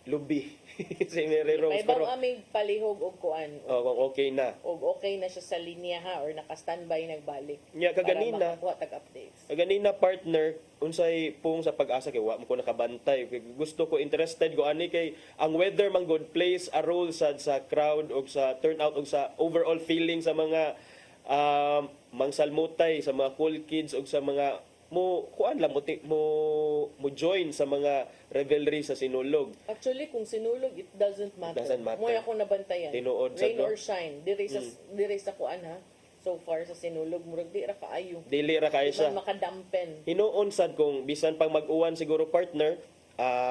Lubi. Si Mary Rose. May bang amig palihog og kuan. Kung okay na. Og okay na siya sa linya ha or naka-standby nagbalik. Yeah, kaganina. Para makakuha tag-updates. Kaganina partner, unsay pung sa pag-asa kay wa mo ko nakabantay. Gusto ko interested ko ani kay ang weather man good plays a role sa crowd og sa turnout og sa overall feeling sa mga mangsalmutay, sa mga cool kids og sa mga mo kuan lang mo join sa mga revelry sa sinulog. Actually, kung sinulog, it doesn't matter. Mo ako nabantayan. Tinuod Rain or shine. Diri sa kuan ha. So far sa sinulog, murag di ra kaayo. Dili ra kaayo siya. Makadampen. Hinuon sad kung bisan pang mag-uwan siguro partner,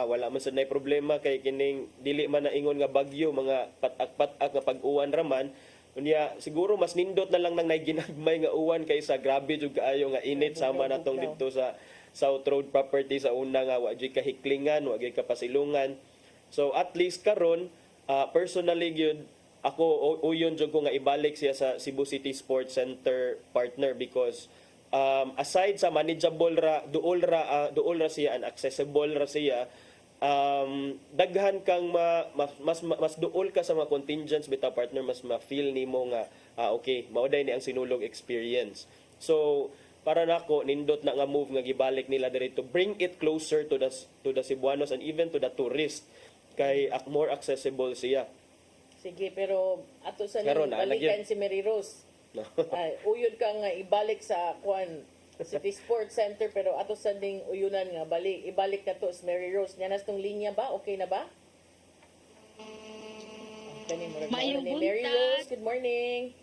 wala man sad nay problema kay kining dili man na ingon nga bagyo, mga patak-patak nga pag-uwan raman. Unya siguro mas nindot na lang nang ginagmay nga uwan kaysa grabe jud kaayo nga init sama natong dito sa South Road property sa una nga wa gyud kahiklingan, wa gyud kapasilungan. So at least karon personally gyud ako uyon jud ko nga ibalik siya sa Cebu City Sports Center partner because aside sa manageable ra duol ra siya and accessible ra siya, daghan kang mas duol ka sa mga contingents bitaw partner, mas ma-feel nimo nga okay mauday ni ang sinulog experience. So para nako nindot na nga move nga gibalik nila diri to bring it closer to the Cebuanos and even to the tourist kay more accessible siya. Sige, pero ato sa Karon, balikan si Mary Rose. No. Uyod ka nga ibalik sa kuan City Sports Center pero ato sa ding uyunan nga ibalik na to si Mary Rose. Nyanas tong linya ba? Okay na ba? Mayong buntag. Mary Rose, good morning.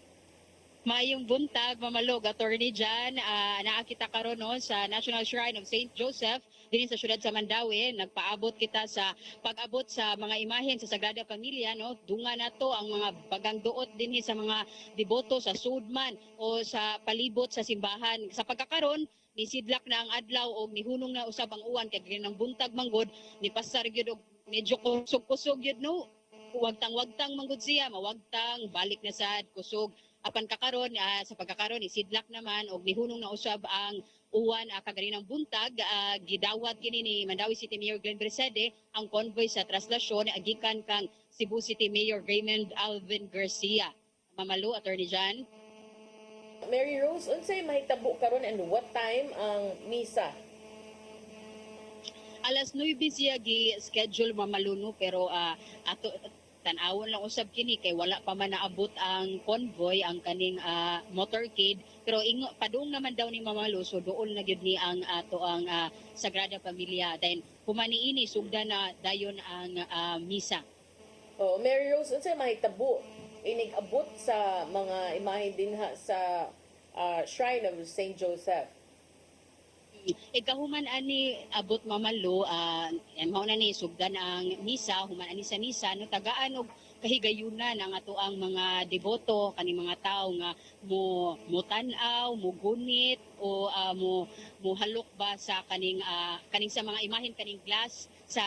Mayong buntag, Mamalog, attorney dyan. Naakita karon no, sa National Shrine of St. Joseph din sa syudad sa Mandaue. Nagpaabot kita sa pag-abot sa mga imahen sa Sagrada Familia. No? Dunga na to ang mga pagangduot din sa mga deboto sa sudman o sa palibot sa simbahan. Sa pagkakaroon, nisidlak na ang adlaw o nihunong na usab ang uwan kay ng buntag manggod ni pasar gyud og medyo kusog-kusog gyud no. Wagtang-wagtang manggod siya, mawagtang balik na sad kusog. Apan kakaron sa pagkakaron isidlak naman og nihunong na usab ang uwan kaganinang buntag gidawat kini ni Mandaue City Mayor Glenn Bersede ang convoy sa traslasyon gikan kang Cebu City Mayor Raymond Alvin Garcia. Mamalo, Attorney Jan. Mary Rose, unsay mahitabo karon and what time ang misa? Alas 9 siya gi-schedule mamaluno pero ato tan-awon lang usab kini kay wala pa man naabot ang convoy ang kaning motorcade pero padung naman daw ni Mamalo so doon na gyud ni ang ato ang Sagrada Familia then humaniini sugdan na dayon ang misa. Oh, Mary Rose, unsa mahitabo inig-abot sa mga imahe dinha sa Shrine of St. Joseph? Ikahuman ani abot mamalo, mao na ni sugdan ang misa, human ani sa misa no tagaan og kahigayunan ang ato ang mga deboto kani mga tao nga mo tan-aw, mo gunit o mo halok ba sa kaning sa mga imahen kaning glass sa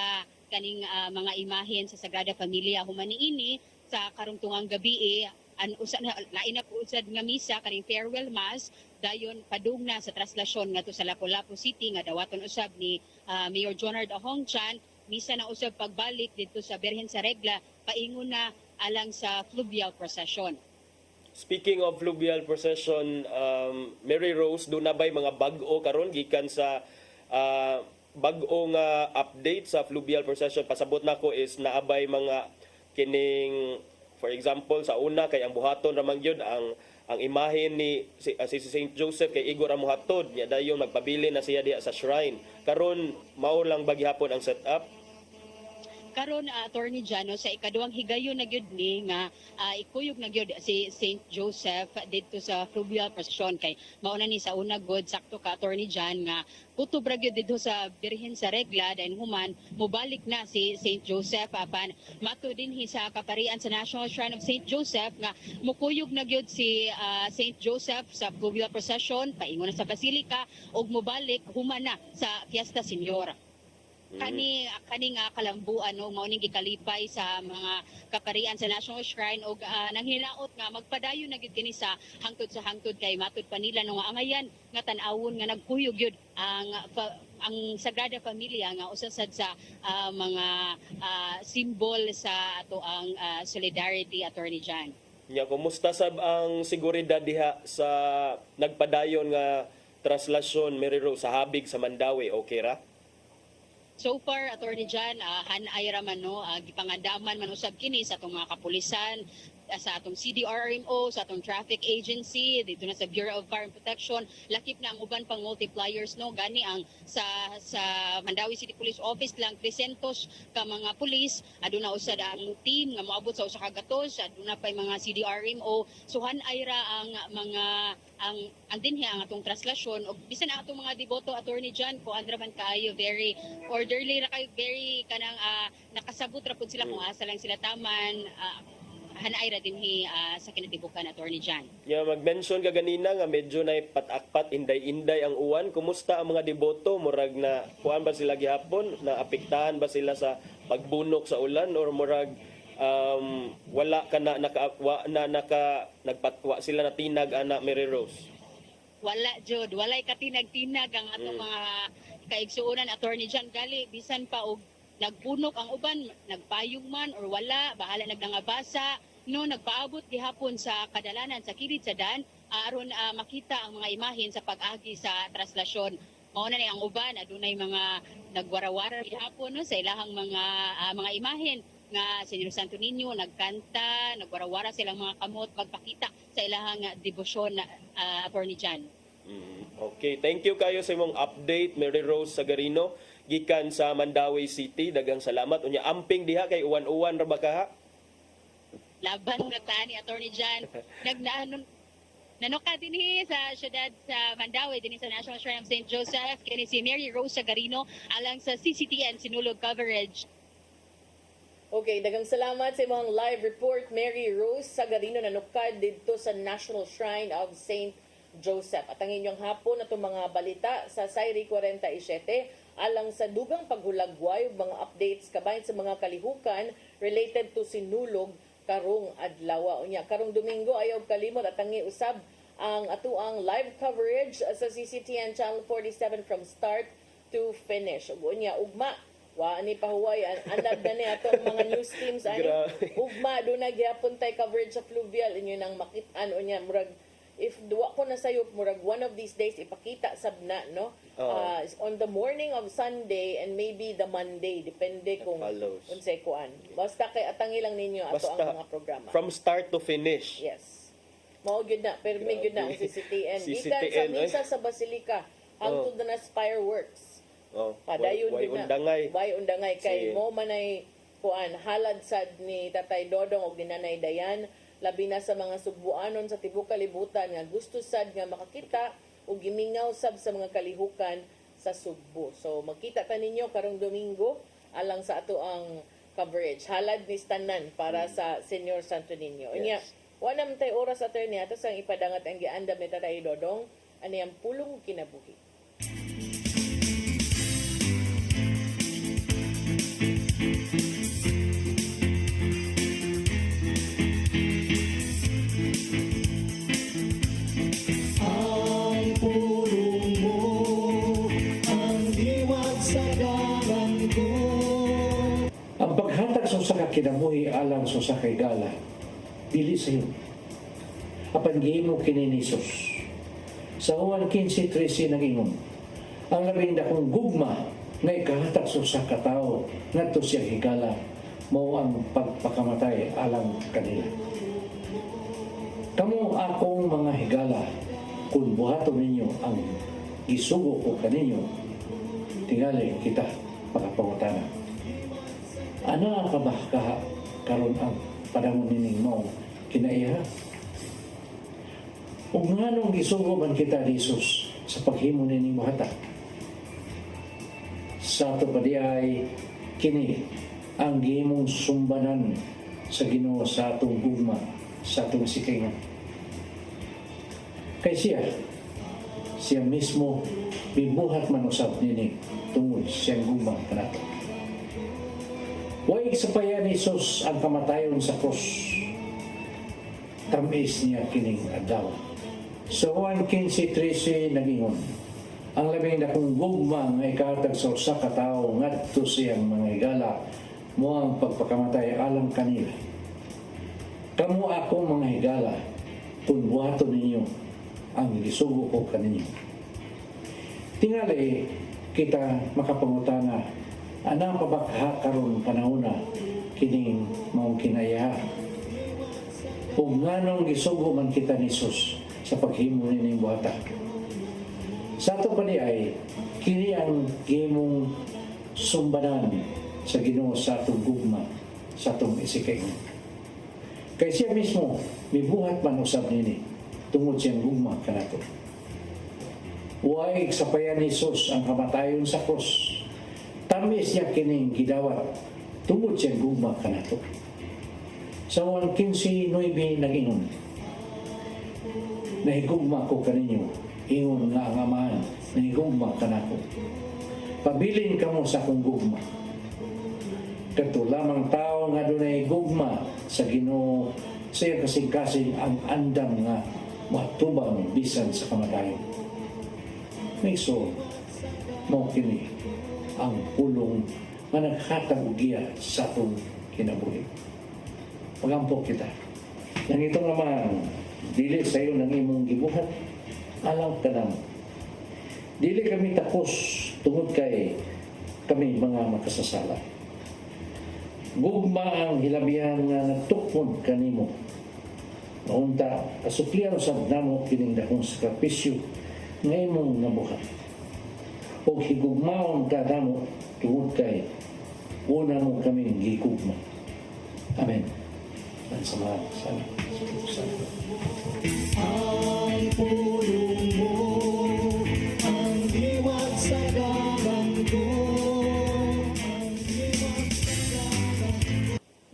kaning mga imahen sa Sagrada Familia human niini sa karungtungang gabi an usa na lain na po usad nga misa kaning farewell mass dayon padung na sa traslasyon ngadto sa Lapu-Lapu City nga dawaton usab ni Mayor Jonard Ahongchan misa na usab pagbalik dito sa Birhen sa Regla paingon na alang sa fluvial procession. Speaking of fluvial procession, Mary Rose, doon na ba'y mga bag-o karon gikan sa bag-o nga update sa fluvial procession? Pasabot na ko is naabay mga kining, for example, sa una kay ang buhaton ramang yun, ang imahe ni si St. Joseph kay Igor ang buhaton, niya dayon magpabili na siya diya sa shrine. Karon mao lang bagyapon ang setup. Karon Attorney Jano sa ikaduhang higayon na gyud ni nga ikuyog na gyud si St. Joseph dito sa fluvial procession kay mao na ni sa una god sakto ka Attorney Jan nga kutob ra gyud dito sa Birhen sa Regla then human mobalik na si St. Joseph apan mato dinhi sa kaparian sa National Shrine of St. Joseph nga mukuyog na gyud si St. Joseph sa fluvial procession paingon na sa basilika ug mobalik human na sa Fiesta Senior. Kani nga kalambuan no mao ning gikalipay sa mga kaparian sa National Shrine og nanghinaot nga magpadayon na gyud kini sa hangtod kay matud pa nila no nga angayan nga tan-awon nga nagkuyog gyud ang Sagrada Familia nga usa sad sa mga symbol sa ato ang solidarity, Attorney Jan. Nya kumusta sab ang seguridad diha sa nagpadayon nga traslasyon Mary Rose sa habig sa Mandawi, okay ra? So far, Attorney Jan, hanay raman no, gipangandaman man usab kini sa atong mga kapulisan, sa atong CDRMO, sa atong traffic agency, dito na sa Bureau of Fire and Protection, lakip na ang uban pang multipliers no, gani ang sa Mandawi City Police Office lang 300 ka mga pulis, aduna usad ang team nga moabot sa usa ka gatos, aduna pay mga CDRMO, so hanay ra ang mga ang dinhi ang atong traslasyon og bisan ang atong mga deboto Attorney Jan ko andra man kaayo very orderly ra kayo very kanang nakasabot ra pud sila kung asa lang sila taman hanay ra dinhi sa kinatibukan Attorney Jan. Ya mag-mention ka ganina nga medyo na patakpat inday-inday ang uwan. Kumusta ang mga deboto? Murag na kuan ba sila gihapon? Na apektahan ba sila sa pagbunok sa ulan or murag wala ka na nagpatwa sila na tinag ana Mary Rose? Wala jud, walay katinag-tinag ang atong mga kaigsuonan Attorney Jan gali bisan pa og nagpunok ang uban, nagpayong man or wala, bahala nagnangabasa, no nagpaabot gihapon sa kadalanan sa kilid sa daan aron makita ang mga imahen sa pag-agi sa traslasyon. Mao na ni ang uban adunay mga nagwarawara gihapon no sa ilahang mga imahen nga Senyor Santo Niño nagkanta, nagwarawara silang mga kamot pagpakita sa ilahang debosyon Attorney Jan. Okay, thank you kayo sa imong update Mary Rose Sagarino gikan sa Mandawi City. Dagang salamat. Unya amping diha kay uwan-uwan ra ba ka ha? Laban nga ta ni Attorney Jan. Nanoka dinhi sa syudad sa Mandawi dinhi sa National Shrine of St. Joseph kini si Mary Rose Sagarino alang sa CCTN Sinulog coverage. Okay, dagang salamat sa imong live report Mary Rose Sagarino nanukad dito sa National Shrine of St. Joseph. At ang inyong hapon na itong mga balita sa Sairi 47 alang sa dugang paghulagway mga updates kabayan sa mga kalihukan related to sinulog karong adlaw. Unya karong Domingo ayaw kalimot at tangi usab ang atuang live coverage sa CCTN Channel 47 from start to finish. Unya ugma ni pahuway andad na ni atong mga news teams ani ugma do na gyapon tay coverage sa fluvial inyo nang makit-an unya murag if duwa ko na sayop murag one of these days ipakita sabna no on the morning of Sunday and maybe the Monday depende kung unsay kuan basta kay atangi lang ninyo ato ang mga programa from start to finish. Yes, mao gyud na pero may gyud na ang CCTN gikan sa misa sa Basilika hangtod na fireworks. Padayon way undangay kay mo manay kuan halad sad ni Tatay Dodong og ni Nanay Dayan, labi na sa mga Sugbuanon sa tibuok kalibutan nga gusto sad nga makakita og gimingaw sab sa mga kalihukan sa Sugbo. So magkita ta ninyo karong Domingo alang sa ato ang coverage. Halad ni tanan para sa Senior Santo Niño. Unya, wala man tay oras attorney ato sang ipadangat ang giandam ni Tatay Dodong ani ang pulong kinabuhi. Ang paghatag sa usa ka kinabuhi alang sa usa ka higala dili sayo. Apan gihimo kini ni Jesus. Sa Juan 15:13 nagingon, ang labing dakong gugma nga ikahatag sa usa ka tawo ngadto siya higala mao ang pagpakamatay alang kanila. Kamo akong mga higala, kung buhaton ninyo ang isugo ko kaninyo, tingali kita pagpangutana. Ana ka ba karon ang panahon nining mo kinaiha? Ug nganong gisugo man kita ni Jesus sa paghimo nining buhata? Sa ato pa di ay kini ang gihimong sumbanan sa Ginoo sa atong gugma, sa atong sikingan. Kay siya mismo bibuhat man usab nini tungod siyang gugma kanato. Way sapayan ni Jesus ang kamatayon sa krus. Tamis niya kining adlaw. Sa Juan 15:13 nagingon, ang labing dakong gugma nga ikahatag sa usa ka tawo ngadto siyang mga higala mo ang pagpakamatay alang kanila. Kamo akong mga higala kung buhaton ninyo ang gisugo ko kaninyo. Tingali kita makapangutana, ana pa ba karon panahona kining maong kinaiha? Ug nganong gisugo man kita ni Jesus sa paghimo nining buhata? Sa ato pa ay kini ang gihimong sumbanan sa Ginoo sa atong gugma, sa atong isikay. Kay siya mismo mibuhat man usab nini tungod siyang gugma kanato. Way sapayan ni Jesus ang kamatayon sa krus. Tamis niya kining gidawat tungod siyang gugma kanato. Sa Juan 15:9 nagingon, nahigugma ko kaninyo, ingon nga ang amahan, nahigugma kanako. Pabilin kamo sa akong gugma. Kato lamang tao nga dunay gugma sa Ginoo, siya kasing-kasing ang andam nga matubang bisan sa kamatayon. May so, mo kini ang pulong nga naghatag og giya sa atong kinabuhi. Pagampo kita. Nang ito naman, dili sa iyo ng imong gibuhat, alang tanang. Dili kami tapos tungod kay kami mga makasasala. Gugma ang hilabihan nga nagtukod kanimo. Naunta, kasuklian sa namo kining dakong sakripisyo nga imong nabuhat. O higugmaon ka namo tungod kay una mo kaming gigugma. Amen. Ang samahan sa Espiritu Santo. Ang pulong mo, ang diwat sa galang ko.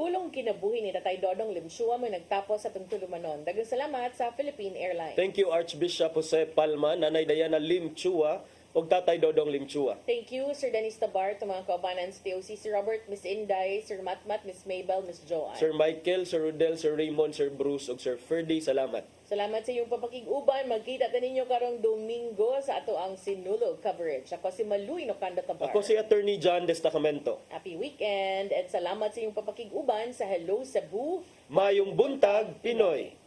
Pulong kinabuhi ni Tatay Dodong Limshua mo nagtapos sa tulumanon. Daghang salamat sa Philippine Airlines. Thank you Archbishop Jose Palma, Nanay Diana Lim Chua, ug Tatay Dodong Lim Chua. Thank you, Sir Dennis Tabar, to mga kaubanan sa TOC, Sir Robert, Miss Inday, Sir Matmat, Miss Mabel, Miss Joanne. Sir Michael, Sir Rodel, Sir Raymond, Sir Bruce, ug Sir Ferdy, salamat. Salamat sa iyong papakig-uban. Magkita ta ninyo karong Domingo sa ato ang Sinulog coverage. Ako si Maluy Nocanda Tabar. Ako si Attorney John Destacamento. Happy weekend and salamat sa iyong papakig-uban sa Hello Cebu. Mayong buntag, Pinoy.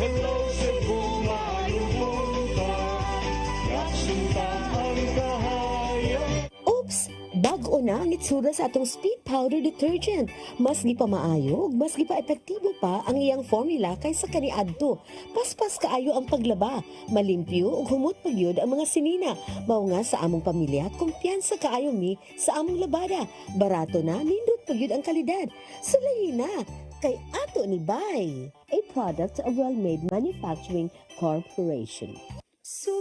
Hello Cebu, mayong buntag, yaksunta ang kahayag. Oops! Bag-o na ang itsura sa atong speed powder detergent. Mas gipamaayo ug mas gipa-epektibo pa ang iyang formula kaysa kaniadto. Paspas kaayo ang paglaba, malimpyo ug humot pagyud ang mga sinina. Mao nga sa among pamilya, kumpiyansa kaayo mi sa among labada. Barato na, nindot pagyud ang kalidad. Sulayin na kay ato ni Bay, a product of Well-Made Manufacturing Corporation.